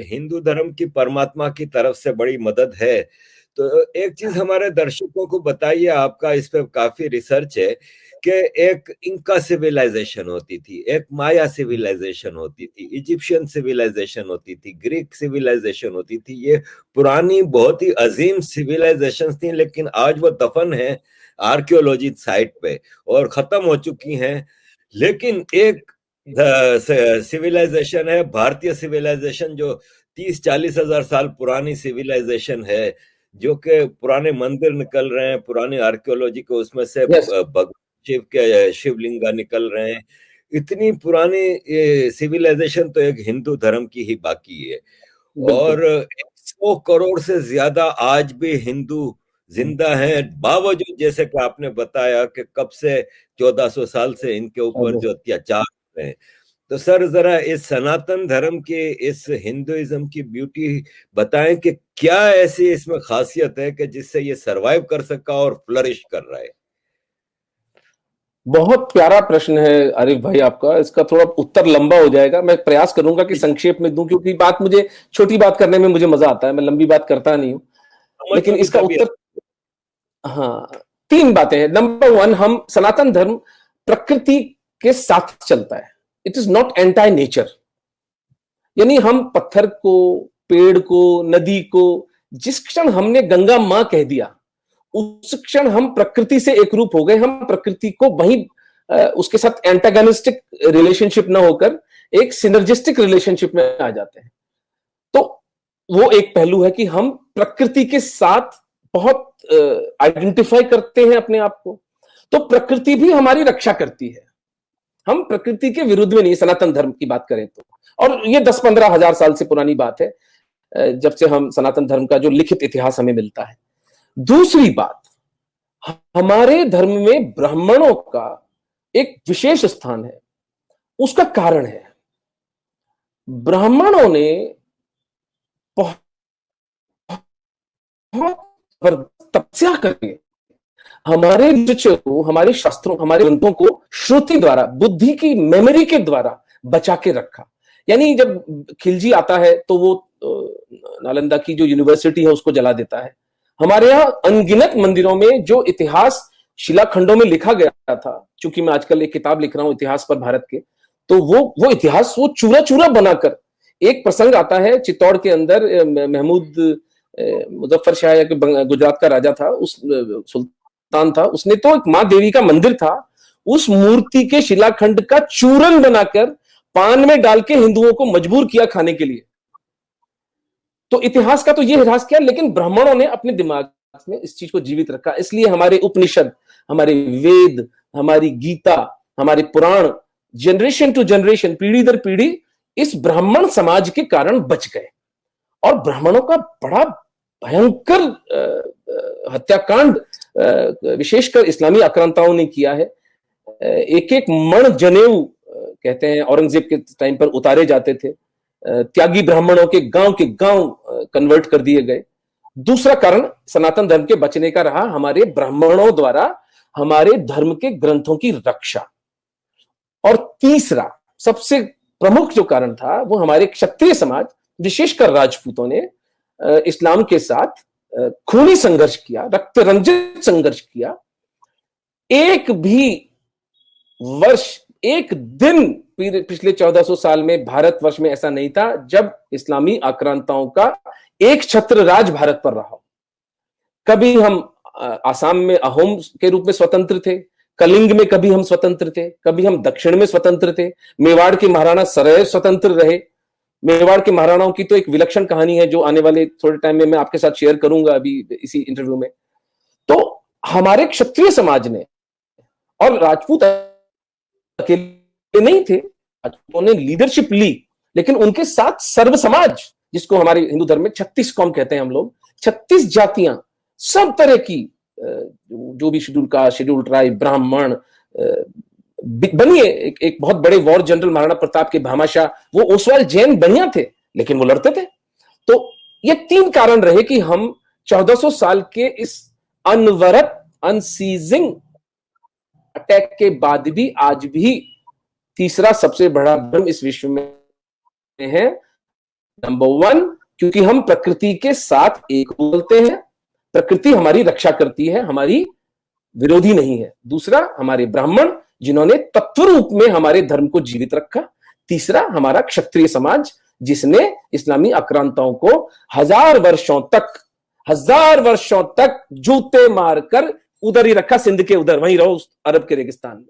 हिंदू धर्म की परमात्मा की तरफ से बड़ी मदद है। तो एक चीज हमारे दर्शकों को बताइए, आपका इस पे काफी रिसर्च है, कि एक इंका सिविलाइजेशन होती थी, एक माया सिविलाइजेशन होती थी, इजिप्शियन सिविलाइजेशन होती थी, ग्रीक सिविलाइजेशन होती थी। ये पुरानी बहुत ही अजीम सिविलाइजेशन थी, लेकिन आज वो दफन है आर्कियोलॉजी साइट पे और खत्म हो चुकी हैं। लेकिन एक सिविलाइजेशन है भारतीय सिविलाइजेशन, जो 30-40 हजार साल पुरानी सिविलाइजेशन है, जो कि पुराने मंदिर निकल रहे हैं, पुरानी आर्कियोलॉजी को उसमें से यस, भगवान शिव के शिवलिंगा निकल रहे हैं। इतनी पुरानी सिविलाइजेशन तो एक हिंदू धर्म की ही बाकी है। बिल्कुल। और 100 करोड़ से ज्यादा आज भी हिंदू जिंदा हैं, बावजूद जैसे कि आपने बताया कि कब से 1400 साल से इनके ऊपर अब जो अत्याचार हो रहे हैं। तो सर जरा इस सनातन धर्म की, इस हिंदुइज्म की ब्यूटी बताएं कि क्या ऐसी इसमें खासियत है कि जिससे ये सरवाइव कर सका और फ्लरिश कर रहा है। बहुत प्यारा प्रश्न है आरिफ भाई आपका। इसका थोड़ा उत्तर लंबा हो जाएगा, मैं प्रयास करूंगा कि संक्षेप में दूं, क्योंकि बात मुझे छोटी बात करने में मुझे मजा आता है, मैं लंबी बात करता नहीं हूं। लेकिन कभी इसका कभी। उत्तर, हाँ, तीन बातें हैं। नंबर वन, हम सनातन धर्म प्रकृति के साथ चलता है। It is not anti nature. यानी हम पत्थर को, पेड़ को, नदी को, जिस क्षण हमने गंगा मां कह दिया, उस क्षण हम प्रकृति से एक रूप हो गए। हम प्रकृति को वहीं उसके साथ एंटागनिस्टिक रिलेशनशिप ना होकर एक सिनर्जिस्टिक रिलेशनशिप में आ जाते हैं। तो वो एक पहलू है कि हम प्रकृति के साथ बहुत आइडेंटिफाई करते हैं अपने आप को। तो प्रकृति भी हमारी रक्षा करती है, हम प्रकृति के विरुद्ध में नहीं, सनातन धर्म की बात करें तो। और ये 10-15 हजार साल से पुरानी बात है, जब से हम सनातन धर्म का जो लिखित इतिहास हमें मिलता है। दूसरी बात, हमारे धर्म में ब्राह्मणों का एक विशेष स्थान है। उसका कारण है, ब्राह्मणों ने बहुत तपस्या करके हमारे लिटरेचर को, हमारे शास्त्रों, हमारे ग्रंथों को श्रुति द्वारा, बुद्धि की मेमोरी के द्वारा बचा के रखा। यानी जब खिलजी आता है तो वो नालंदा की जो यूनिवर्सिटी है उसको जला देता है। हमारे यहाँ अनगिनत मंदिरों में जो इतिहास शिलाखंडों में लिखा गया था, चूंकि मैं आजकल एक किताब लिख रहा हूं इतिहास पर भारत के, तो वो इतिहास वो चूरा चूरा बनाकर, एक प्रसंग आता है चित्तौड़ के अंदर, महमूद मुजफ्फर शाह या गुजरात का राजा था, उस सुल्तान था, उसने तो एक मां देवी का मंदिर था, उस मूर्ति के शिलाखंड का चूरन बनाकर पान में डाल के हिंदुओं को मजबूर किया खाने के लिए। तो इतिहास का तो ये ह्रास किया, लेकिन ब्राह्मणों ने अपने दिमाग में इस चीज को जीवित रखा। इसलिए हमारे उपनिषद, हमारे वेद, हमारी गीता, हमारे पुराण जनरेशन टू जनरेशन, पीढ़ी दर पीढ़ी इस ब्राह्मण समाज के कारण बच गए। और ब्राह्मणों का बड़ा भयंकर हत्याकांड विशेषकर इस्लामी आक्रांताओं ने किया है। एक एक मण जनेऊ कहते हैं औरंगजेब के टाइम पर उतारे जाते थे, त्यागी ब्राह्मणों के गांव कन्वर्ट कर दिए गए। दूसरा कारण सनातन धर्म के बचने का रहा हमारे ब्राह्मणों द्वारा हमारे धर्म के ग्रंथों की रक्षा। और तीसरा सबसे प्रमुख जो कारण था वो हमारे क्षत्रिय समाज, विशेषकर राजपूतों ने इस्लाम के साथ खूनी संघर्ष किया, रक्त रंजित संघर्ष किया। एक भी वर्ष, एक दिन पिछले 1400 साल में भारतवर्ष में ऐसा नहीं था जब इस्लामी आक्रांताओं का एक छत्र राज भारत पर रहा। कभी हम आसाम में अहोम के रूप में स्वतंत्र थे, कलिंग में कभी हम स्वतंत्र थे, कभी हम दक्षिण में स्वतंत्र थे, मेवाड़ के महाराणा सदैव स्वतंत्र रहे। मेवाड़ के महाराणाओं की तो एक विलक्षण कहानी है जो आने वाले थोड़े टाइम में मैं आपके साथ शेयर करूंगा अभी इसी इंटरव्यू में। तो हमारे क्षत्रिय समाज ने, और राजपूत अकेले नहीं थे, उन्होंने लीडरशिप ली, लेकिन उनके साथ सर्व समाज, जिसको हमारे हिंदू धर्म में 36 कौम कहते हैं हम लोग, 36 जातियां, सब तरह की जो भी शेड्यूल कास्ट, शेड्यूल ट्राइब, ब्राह्मण बनिए। एक बहुत बड़े वॉर जनरल महाराणा प्रताप के भामाशाह, वो ओसवाल जैन बढ़िया थे लेकिन वो लड़ते थे। तो ये तीन कारण रहे कि हम 1400 साल के इस अनवरत अनसीजिंग अटैक के बाद भी आज भी तीसरा सबसे बड़ा धर्म इस विश्व में है, नंबर वन, क्योंकि हम प्रकृति के साथ एक बोलते हैं, प्रकृति हमारी रक्षा करती है, हमारी विरोधी नहीं है। दूसरा, हमारे ब्राह्मण जिन्होंने तत्व रूप में हमारे धर्म को जीवित रखा। तीसरा, हमारा क्षत्रिय समाज जिसने इस्लामी आक्रांताओं को 1000 वर्षों तक जूते मारकर उधर ही रखा, सिंध के उधर, वहीं रहो उस अरब के रेगिस्तान में।